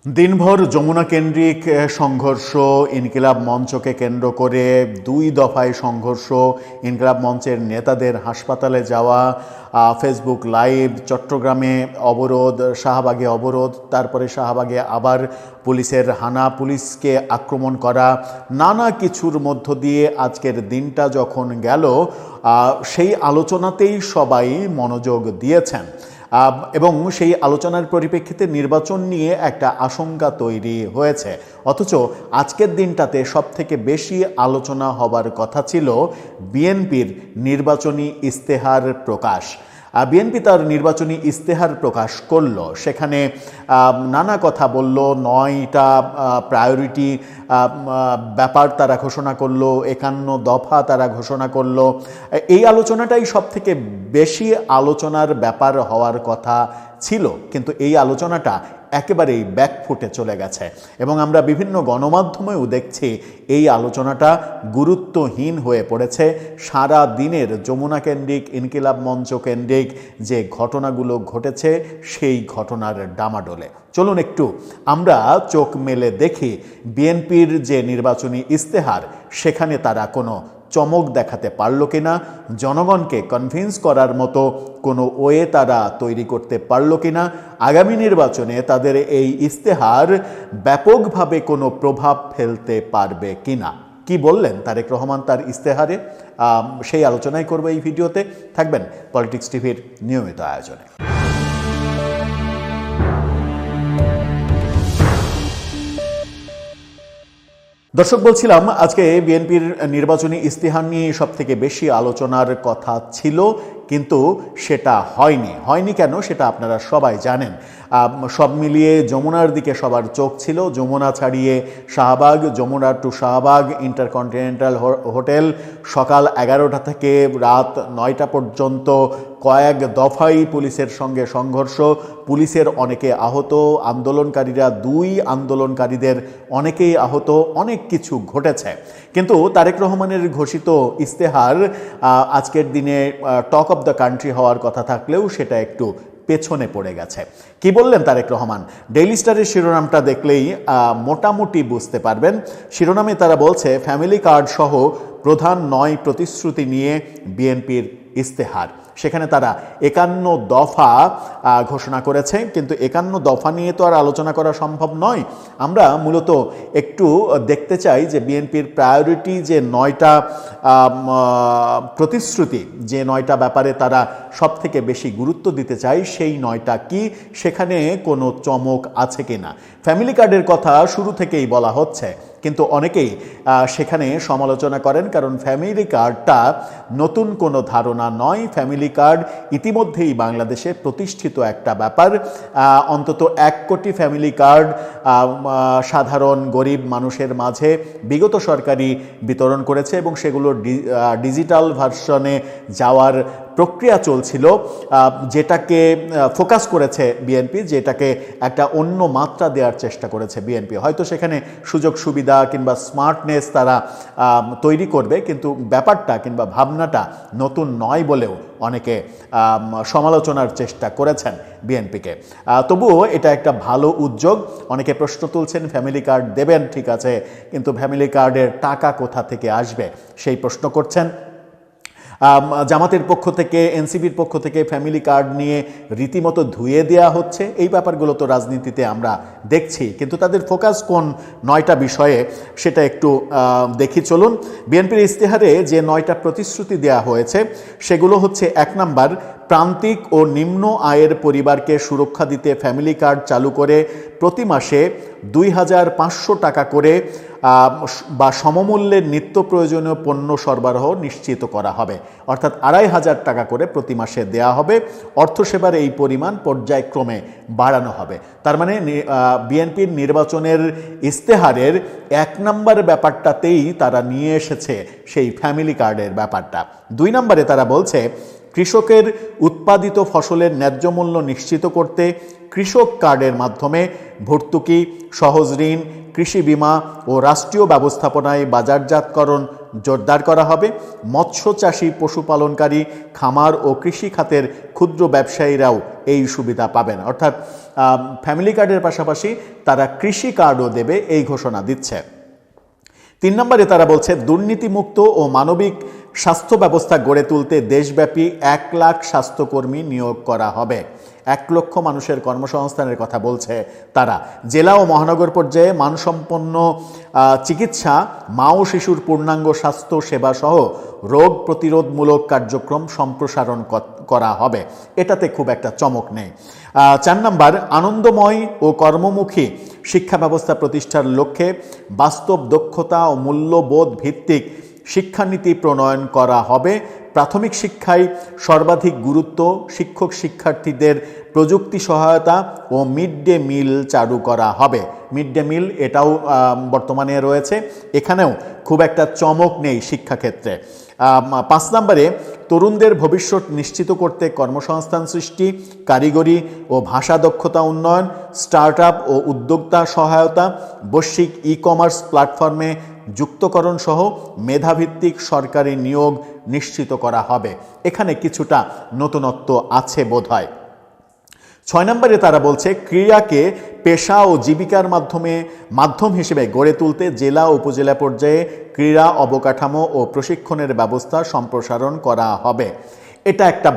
দিনভর যমুনা কেন্দ্রিক সংঘর্ষ, ইনকিলাব মঞ্চকে কেন্দ্র করে 2 দফায় সংঘর্ষ, ইনকিলাব মঞ্চের নেতাদের হাসপাতালে যাওয়া, ফেসবুক লাইভ, চট্টগ্রামে অবরোধ, শাহবাগে অবরোধ, তারপরে শাহবাগে আবার পুলিশের হানা, পুলিশকে আক্রমণ করা, নানা কিছুর মধ্য দিয়ে আজকের দিনটা যখন গেল, সেই আলোচনাতেই সবাই মনোযোগ দিয়েছেন এবং সেই আলোচনার পরিপ্রেক্ষিতে নির্বাচন নিয়ে একটা আশঙ্কা তৈরি হয়েছে। অথচ আজকের দিনটাতে সবথেকে বেশি আলোচনা হবার কথা ছিল বিএনপির নির্বাচনী ইস্তেহার প্রকাশ। বিএনপি তার নির্বাচনী ইস্তেহার প্রকাশ করল, সেখানে নানা কথা বলল, 9টা প্রায়োরিটি ব্যাপার তারা ঘোষণা করলো, 51 দফা তারা ঘোষণা করলো। এই আলোচনাটাই সবথেকে বেশি আলোচনার ব্যাপার হওয়ার কথা ছিল, কিন্তু এই আলোচনাটা একেবারেই ব্যাকফুটে চলে গেছে এবং আমরা বিভিন্ন গণমাধ্যমেও দেখছি এই আলোচনাটা গুরুত্বহীন হয়ে পড়েছে। সারা দিনের যমুনা কেন্দ্রিক, ইনকিলাব মঞ্চ কেন্দ্রিক যে ঘটনাগুলো ঘটেছে সেই ঘটনার ডামাডোলে। চলুন একটু আমরা চোখ মেলে দেখি বিএনপির যে নির্বাচনী ইস্তেহার, সেখানে তারা কোনো চমক দেখাতে পারলো কিনা, জনগণকে কনভিন্স করার মতো কোনো ওয়ে তারা তৈরি করতে পারলো কিনা, আগামী নির্বাচনে তাদের এই ইস্তেহার ব্যাপকভাবে কোনো প্রভাব ফেলতে পারবে কিনা। কি বললেন তারেক রহমান তার ইস্তেহারে, সেই আলোচনাই করবো এই ভিডিওতে। থাকবেন পলিটিক্স টিভির নিয়মিত আয়োজনে। দর্শক, বলছিলাম আজকে বিএনপির নির্বাচনী ইস্তেহার নিয়ে সবথেকে বেশি আলোচনার কথা ছিল, কিন্তু সেটা হয়নি কেন সেটা আপনারা সবাই জানেন। সব মিলিয়ে যমুনার দিকে সবার চোখ ছিল, যমুনা ছাড়িয়ে Shahbag, Jamuna to Shahbag InterContinental hotel, সকাল 11টা থেকে রাত 9টা পর্যন্ত কয়েক দফায় পুলিশের সঙ্গে সংঘর্ষ, পুলিশের অনেকে আহত, আন্দোলনকারীরা 2 আন্দোলনকারীদের অনেকেই আহত, অনেক কিছু ঘটেছে। কিন্তু তারেক রহমানের ঘোষিত ইস্তেহার আজকের দিনে টক অফ দ্য কান্ট্রি হওয়ার কথা থাকলেও সেটা একটু পেছনে পড়ে গেছে। কি বললেন তারেক রহমান? ডেইলি স্টারের শিরোনামটা দেখলেই মোটামুটি বুঝতে পারবেন। শিরোনামে তারা বলছে, ফ্যামিলি কার্ড সহ প্রধান 9 প্রতিশ্রুতি নিয়ে বিএনপির ইস্তেহার। সেখানে তারা 51 দফা ঘোষণা করেছে, কিন্তু 51 দফা নিয়ে তো আর আলোচনা করা সম্ভব নয়। আমরা মূলত একটু দেখতে চাই যে বিএনপির প্রায়োরিটি যে 9টা প্রতিশ্রুতি, যে 9টা ব্যাপারে তারা সবথেকে বেশি গুরুত্ব দিতে চায়, সেই 9টা কি, সেখানে কোনো চমক আছে কিনা। ফ্যামিলি কার্ডের কথা শুরু থেকেই বলা হচ্ছে, কিন্তু অনেকেই সেখানে সমালোচনা করেন, কারণ ফ্যামিলি কার্ডটা নতুন কোনো ধারণা নয়। ফ্যামিলি কার্ড ইতিমধ্যেই বাংলাদেশে প্রতিষ্ঠিত একটা ব্যাপার। অন্তত 1 কোটি ফ্যামিলি কার্ড সাধারণ গরিব মানুষের মাঝে বিগত সরকারই বিতরণ করেছে এবং সেগুলো ডিজিটাল ভার্সনে যাওয়ার প্রক্রিয়া চলছিল, যেটাকে ফোকাস করেছে বিএনপি, যেটাকে একটা অন্য মাত্রা দেওয়ার চেষ্টা করেছে বিএনপি। হয়তো সেখানে সুযোগ সুবিধা কিংবা স্মার্টনেস তারা তৈরি করবে, কিন্তু ব্যাপারটা কিংবা ভাবনাটা নতুন নয় বলেও অনেকে সমালোচনার চেষ্টা করেছেন বিএনপিকে। তবুও এটা একটা ভালো উদ্যোগ। অনেকে প্রশ্ন তুলছেন, ফ্যামিলি কার্ড দেবেন ঠিক আছে, কিন্তু ফ্যামিলি কার্ডের টাকা কোথা থেকে আসবে সেই প্রশ্ন করছেন। জামাতের পক্ষ থেকে, এনসিপির পক্ষ থেকে ফ্যামিলি কার্ড নিয়ে রীতিমতো ধুয়ে দেওয়া হচ্ছে। এই ব্যাপারগুলো তো রাজনীতিতে আমরা দেখছি, কিন্তু তাদের ফোকাস কোন 9টা বিষয়ে সেটা একটু দেখি চলুন। বিএনপির ইস্তেহারে যে 9টা প্রতিশ্রুতি দেওয়া হয়েছে সেগুলো হচ্ছে, 1 নাম্বার, প্রান্তিক ও নিম্ন আয়ের পরিবারকে সুরক্ষা দিতে ফ্যামিলি কার্ড চালু করে প্রতি মাসে 2500 টাকা করে বা সমমূল্যের নিত্য প্রয়োজনীয় পণ্য সরবরাহ নিশ্চিত করা হবে। অর্থাৎ 2500 টাকা করে প্রতি মাসে দেয়া হবে। অর্থসেবার এই পরিমাণ পর্যায়ক্রমে বাড়ানো হবে। তার মানে বিএনপির নির্বাচনের ইস্তেহারের 1 নম্বর ব্যাপারটাতেই তারা নিয়ে এসেছে সেই ফ্যামিলি কার্ডের ব্যাপারটা। 2 নম্বরে তারা বলছে, কৃষকের উৎপাদিত ফসলের ন্যায্য মূল্য নিশ্চিত করতে কৃষক কার্ডের মাধ্যমে ভর্তুকি, সহজ ঋণ, কৃষি বিমা ও রাষ্ট্রীয় ব্যবস্থাপনায় বাজারজাতকরণ জোরদার করা হবে। মৎস্য চাষী, পশুপালনকারী, খামার ও কৃষি খাতের ক্ষুদ্র ব্যবসায়ীরাও এই সুবিধা পাবেন। অর্থাৎ ফ্যামিলি কার্ডের পাশাপাশি তারা কৃষি কার্ডও দেবে, এই ঘোষণা দিচ্ছে। 3 নম্বরে তারা বলছে দুর্নীতিমুক্ত ও মানবিক স্বাস্থ্য ব্যবস্থা গড়ে তুলতে দেশব্যাপী 1 লাখ স্বাস্থ্যকর্মী নিয়োগ করা হবে। 1 লক্ষ মানুষের কর্মসংস্থানের কথা বলছে তারা। জেলা ও মহানগর পর্যায়ে মানসম্পন্ন চিকিৎসা, মা ও শিশুর পূর্ণাঙ্গ স্বাস্থ্য সেবা সহ রোগ প্রতিরোধমূলক কার্যক্রম সম্প্রসারণ করা হবে। এটাতে খুব একটা চমক নেই। 4 নম্বর, আনন্দময় ও কর্মমুখী শিক্ষা ব্যবস্থা প্রতিষ্ঠার লক্ষ্যে বাস্তব দক্ষতা ও মূল্যবোধ ভিত্তিক শিক্ষানীতি প্রণয়ন করা হবে। প্রাথমিক শিক্ষায় সর্বাধিক গুরুত্ব, শিক্ষক শিক্ষার্থীদের প্রযুক্তি সহায়তা ও মিড ডে মিল চালু করা হবে। মিড ডে মিল এটাও বর্তমানে রয়েছে, এখানেও খুব একটা চমক নেই শিক্ষাক্ষেত্রে। 5 নম্বরে তরুণদের ভবিষ্যৎ নিশ্চিত করতে কর্মসংস্থান সৃষ্টি, কারিগরি ও ভাষা দক্ষতা উন্নয়ন, স্টার্টআপ ও উদ্যোক্তা সহায়তা, বৈশ্বিক ই-কমার্স প্ল্যাটফর্মে যুক্তকরণ সহ মেধাভিত্তিক সরকারি নিয়োগ নিশ্চিত করা হবে। এখানে কিছুটা নতুনত্ব আছে বোধহয়। 6 নম্বরে তারা বলছে ক্রীড়াকে পেশা ও জীবিকার মাধ্যম হিসেবে গড়ে তুলতে জেলা ও উপজেলা পর্যায়ে ক্রীড়া অবকাঠামো ও প্রশিক্ষণের ব্যবস্থা সম্প্রসারণ করা হবে। এটা একটা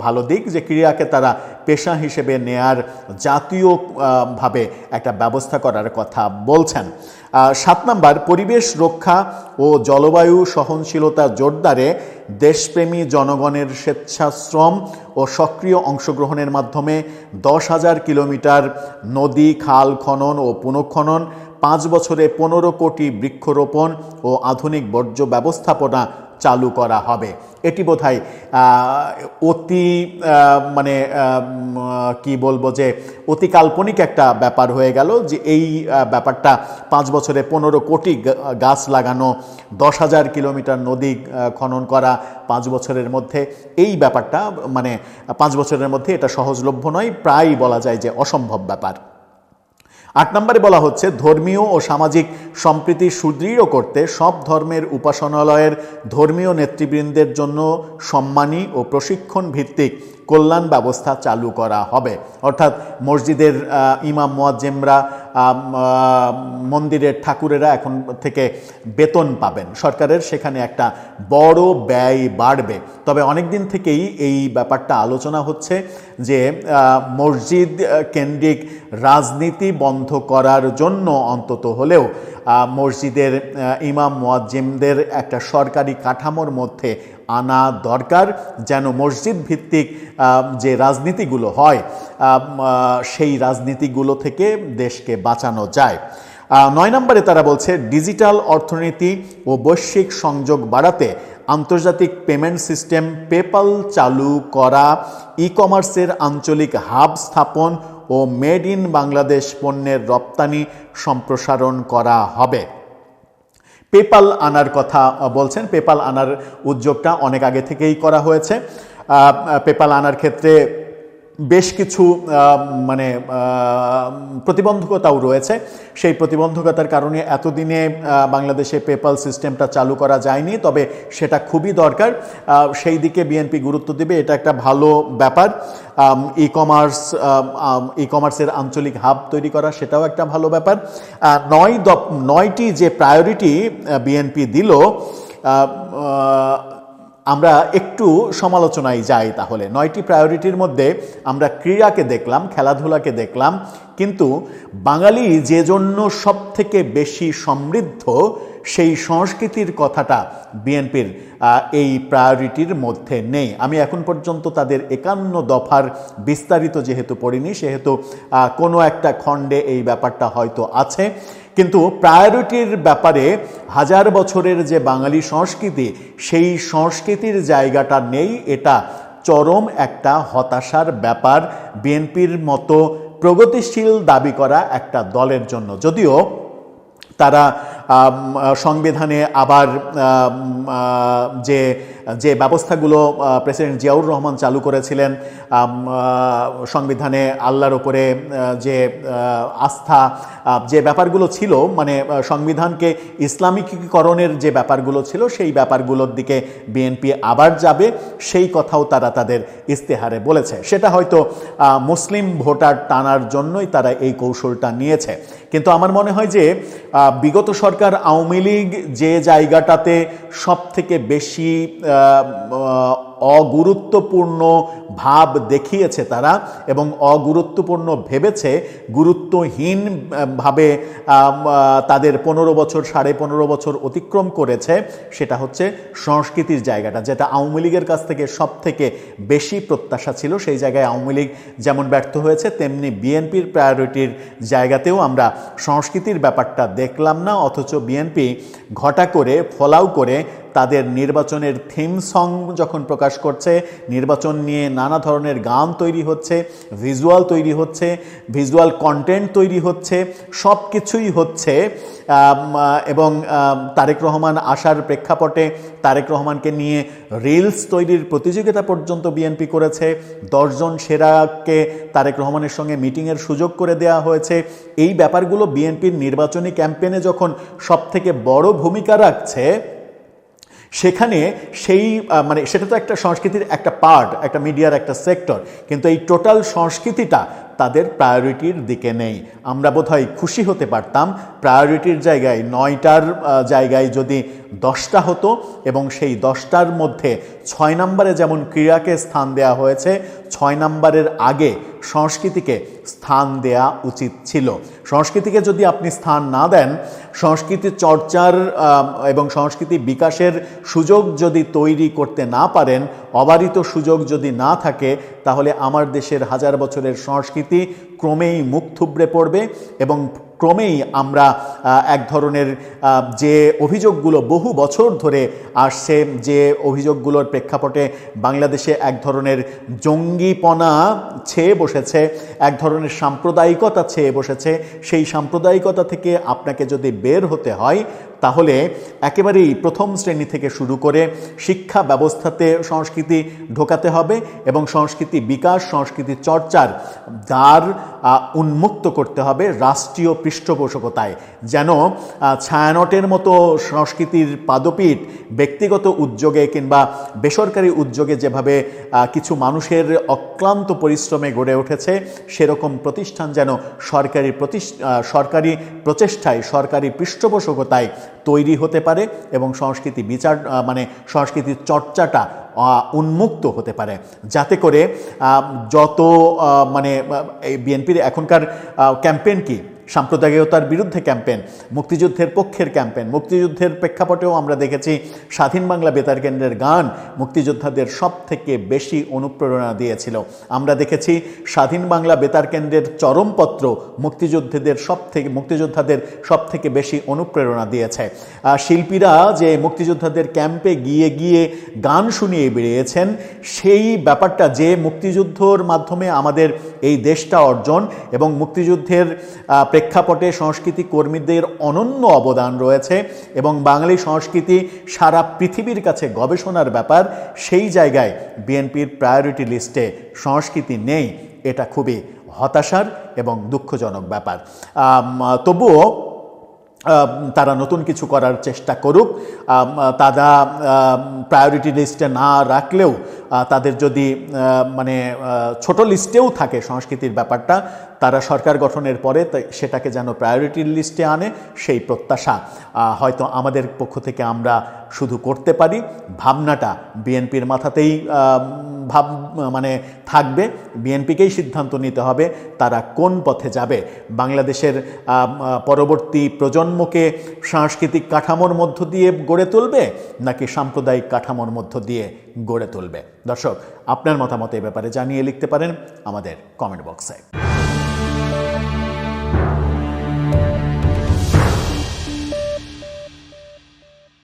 ভালো দিক যে ক্রীড়াকে তারা পেশা হিসেবে নেয়ার জাতীয়ভাবে একটা ব্যবস্থা করার কথা বলছেন। 7 নম্বর, পরিবেশ রক্ষা ও জলবায়ু সহনশীলতা জোরদারে দেশপ্রেমী জনগণের স্বেচ্ছাশ্রম ও সক্রিয় অংশগ্রহণের মাধ্যমে 10,000 কিলোমিটার নদী খাল খনন ও পুনঃখনন, 5 বছরে 15 কোটি বৃক্ষরোপণ ও আধুনিক বর্জ্য ব্যবস্থাপনা চালু করা হবে। এটি বোধহয় অতি কি বলবো যে অতি কাল্পনিক একটা ব্যাপার হয়ে গেল যে এই ব্যাপারটা 5 বছরে 15 কোটি গাছ লাগানো, 10,000 কিলোমিটার নদী খনন করা 5 বছরের মধ্যে, এই ব্যাপারটা 5 বছরের মধ্যে এটা সহজলভ্য নয়, প্রায় বলা যায় যে অসম্ভব ব্যাপার। 8 নম্বরে বলা হচ্ছে ধর্মীয় ও সামাজিক সম্প্রীতি সুদৃঢ় করতে সব ধর্মের উপাসনালয়ের ধর্মীয় নেতৃবৃন্দের জন্য সম্মানী ও প্রশিক্ষণ ভিত্তিক কল্যাণ ব্যবস্থা চালু করা হবে। অর্থাৎ মসজিদের ইমাম মুয়াজ্জিমরা, মন্দিরের ঠাকুরেরা এখন থেকে বেতন পাবেন সরকারের, সেখানে একটা বড় ব্যয় বাড়বে। তবে অনেক দিন থেকেই এই ব্যাপারটা আলোচনা হচ্ছে যে মসজিদ কেন্দ্রিক রাজনীতি বন্ধ করার জন্য অন্তত হলেও মসজিদের ইমাম মুয়াজ্জিমদের একটা সরকারি কাঠামোর মধ্যে আনা দরকার, যেন মসজিদ ভিত্তিক যে রাজনীতিগুলো হয় সেই রাজনীতিগুলো থেকে দেশকে বাঁচানো যায়। 9 নম্বরে তারা বলছে ডিজিটাল অর্থনীতি ও বৈশ্বিক সংযোগ বাড়াতে আন্তর্জাতিক পেমেন্ট সিস্টেম পেপ্যাল চালু করা, ই-কমার্সের আঞ্চলিক হাব স্থাপন ও মেড ইন বাংলাদেশ পণ্যের রপ্তানি সম্প্রসারণ করা হবে। পেপ্যাল আনার কথা বলছেন। পেপ্যাল আনার উদ্যোগটা অনেক আগে থেকেই করা হয়েছে। পেপ্যাল আনার ক্ষেত্রে বেশ কিছু প্রতিবন্ধকতাও রয়েছে। সেই প্রতিবন্ধকতার কারণে এতদিনে বাংলাদেশে পেপ্যাল সিস্টেমটা চালু করা যায়নি, তবে সেটা খুবই দরকার। সেই দিকে বিএনপি গুরুত্ব দেবে, এটা একটা ভালো ব্যাপার। ই-কমার্সের আঞ্চলিক হাব তৈরি করা, সেটাও একটা ভালো ব্যাপার। 9টি যে প্রায়োরিটি বিএনপি দিল, আমরা একটু সমালোচনায় যাই তাহলে। 9টি প্রায়োরিটির মধ্যে আমরা ক্রীড়াকে দেখলাম, খেলাধুলাকে দেখলাম, কিন্তু বাঙালি যে জন্য সব থেকে বেশি সমৃদ্ধ সেই সংস্কৃতির কথাটা বিএনপির এই প্রায়োরিটির মধ্যে নেই। আমি এখন পর্যন্ত তাদের 51 দফার বিস্তারিত যেহেতু পড়িনি, সেহেতু কোনো একটা খণ্ডে এই ব্যাপারটা হয়তো আছে, কিন্তু প্রায়োরিটির ব্যাপারে 1000 বছরের যে বাঙালি সংস্কৃতি, সেই সংস্কৃতির জায়গাটা নেই। এটা চরম একটা হতাশার ব্যাপার বিএনপির মতো প্রগতিশীল দাবি করা একটা দলের জন্য। যদিও তারা সংবিধানে আবার যে যে ব্যবস্থাগুলো প্রেসিডেন্ট জিয়াউর রহমান চালু করেছিলেন, সংবিধানে আল্লাহর ওপরে যে আস্থা, যে ব্যাপারগুলো ছিল, মানে সংবিধানকে ইসলামিকীকরণের যে ব্যাপারগুলো ছিল, সেই ব্যাপারগুলোর দিকে বিএনপি আবার যাবে, সেই কথাও তারা তাদের ইস্তেহারে বলেছে। সেটা হয়তো মুসলিম ভোটার টানার জন্যই তারা এই কৌশলটা নিয়েছে। কিন্তু আমার মনে হয় যে বিগত সরকার আওয়ামী লীগ যে জায়গাটাতে সব থেকে বেশি অগুরুত্বপূর্ণ ভাব দেখিয়েছে তারা, এবং অগুরুত্বপূর্ণ ভেবেছে, গুরুত্বহীনভাবে তাদের 15 বছর 15.5 বছর অতিক্রম করেছে, সেটা হচ্ছে সংস্কৃতির জায়গাটা, যেটা আওয়ামী লীগের কাছ থেকে সব থেকে বেশি প্রত্যাশা ছিল। সেই জায়গায় আওয়ামী লীগ যেমন ব্যর্থ হয়েছে, তেমনি বিএনপির প্রায়োরিটির জায়গাতেও আমরা সংস্কৃতির ব্যাপারটা দেখলাম না। অথচ বিএনপি ঘটা করে, ফলাও করে তাদের নির্বাচনের থিম সং যখন প্রকাশ করছে, নির্বাচন নিয়ে নানা ধরনের গান তৈরি হচ্ছে, ভিজুয়াল তৈরি হচ্ছে, ভিজুয়াল কন্টেন্ট তৈরি হচ্ছে, সব কিছুই হচ্ছে। এবং তারেক রহমান আসার প্রেক্ষাপটে তারেক রহমানকে নিয়ে রিলস তৈরির প্রতিযোগিতা পর্যন্ত বিএনপি করেছে। 10 জন সেরাকে তারেক রহমানের সঙ্গে মিটিংয়ের সুযোগ করে দেওয়া হয়েছে। এই ব্যাপারগুলো বিএনপির নির্বাচনী ক্যাম্পেইনে যখন সবথেকে বড় ভূমিকা রাখছে, সেখানে সেই মানে সেটা তো একটা সংস্কৃতির একটা পার্ট, একটা মিডিয়ার একটা সেক্টর, কিন্তু এই টোটাল সংস্কৃতিটা তাদের প্রায়োরিটির দিকে নেই। আমরা বোধহয় খুশি হতে পারতাম প্রায়োরিটির জায়গায় 9টার জায়গায় যদি 10টা হতো, এবং সেই 10টার মধ্যে 6 নম্বরে যেমন ক্রীড়াকে স্থান দেওয়া হয়েছে, 6 নম্বরের আগে সংস্কৃতিকে স্থান দেয়া উচিত ছিল। সংস্কৃতিকে যদি আপনি স্থান না দেন, সংস্কৃতি চর্চার এবং সংস্কৃতি বিকাশের সুযোগ যদি তৈরি করতে না পারেন, অবারিত সুযোগ যদি না থাকে, তাহলে আমার দেশের হাজার বছরের সংস্কৃতি ক্রমেই মুখ থুবড়ে পড়বে, এবং ক্রমেই আমরা এক ধরনের যে অভিযোগগুলো বহু বছর ধরে আসছে, যে অভিযোগগুলোর প্রেক্ষাপটে বাংলাদেশে এক ধরনের জঙ্গিপনা ছেয়ে বসেছে, এক ধরনের সাম্প্রদায়িকতা ছেয়ে বসেছে, সেই সাম্প্রদায়িকতা থেকে আপনাকে যদি বের হতে হয়, তাহলে একেবারেই প্রথম শ্রেণী থেকে শুরু করে শিক্ষা ব্যবস্থাতে সংস্কৃতি ঢোকাতে হবে, এবং সংস্কৃতি বিকাশ, সংস্কৃতি চর্চার দ্বার উন্মুক্ত করতে হবে রাষ্ট্রীয় পৃষ্ঠপোষকতায়, যেন ছায়ানটের মতো সংস্কৃতির পাদপীঠ ব্যক্তিগত উদ্যোগে কিংবা বেসরকারি উদ্যোগে যেভাবে কিছু মানুষের অক্লান্ত পরিশ্রমে গড়ে উঠেছে, সেরকম প্রতিষ্ঠান যেন সরকারি প্রচেষ্টায়, সরকারি পৃষ্ঠপোষকতায় তৈরি হতে পারে, এবং সংস্কৃতি বিচার মানে সংস্কৃতির চর্চাটা উন্মুক্ত হতে পারে, যাতে করে যত মানে এই বিএনপির এখনকার ক্যাম্পেইন কি, সাম্প্রদায়িকতার বিরুদ্ধে ক্যাম্পেইন, মুক্তিযুদ্ধের পক্ষের ক্যাম্পেইন। মুক্তিযুদ্ধের প্রেক্ষাপটেও আমরা দেখেছি স্বাধীন বাংলা বেতার কেন্দ্রের গান মুক্তিযোদ্ধাদের সব থেকে বেশি অনুপ্রেরণা দিয়েছিল। আমরা দেখেছি স্বাধীন বাংলা বেতার কেন্দ্রের চরমপত্র মুক্তিযোদ্ধাদের সব থেকে বেশি অনুপ্রেরণা দিয়েছে। শিল্পীরা যে মুক্তিযোদ্ধাদের ক্যাম্পে গিয়ে গিয়ে গান শুনিয়ে বেরিয়েছেন, সেই ব্যাপারটা, যে মুক্তিযুদ্ধর মাধ্যমে আমাদের এই দেশটা অর্জন, এবং মুক্তিযুদ্ধের প্রেক্ষাপটে সংস্কৃতি কর্মীদের অনন্য অবদান রয়েছে, এবং বাঙালি সংস্কৃতি সারা পৃথিবীর কাছে গবেষণার ব্যাপার, সেই জায়গায় বিএনপির প্রায়োরিটি লিস্টে সংস্কৃতি নেই। এটা খুবই হতাশার এবং দুঃখজনক ব্যাপার। তবুও তারা নতুন কিছু করার চেষ্টা করুক। তারা প্রায়োরিটি লিস্টে না রাখলেও, তাদের যদি মানে ছোট লিস্টেও থাকে সংস্কৃতির ব্যাপারটা, তারা সরকার গঠনের পরে সেটাকে যেন প্রায়োরিটির লিস্টে আনে, সেই প্রত্যাশা হয়তো আমাদের পক্ষ থেকে আমরা শুধু করতে পারি। ভাবনাটা বিএনপির মাথাতেই মানে থাকবে, বিএনপিকেই সিদ্ধান্ত নিতে হবে তারা কোন পথে যাবে। বাংলাদেশের পরবর্তী প্রজন্মকে সাংস্কৃতিক কাঠামোর মধ্য দিয়ে গড়ে তুলবে, নাকি সাম্প্রদায়িক কাঠামোর মধ্য দিয়ে গড়ে তুলবে? দর্শক, আপনার মতামত এ ব্যাপারে জানিয়ে লিখতে পারেন আমাদের কমেন্ট বক্সে।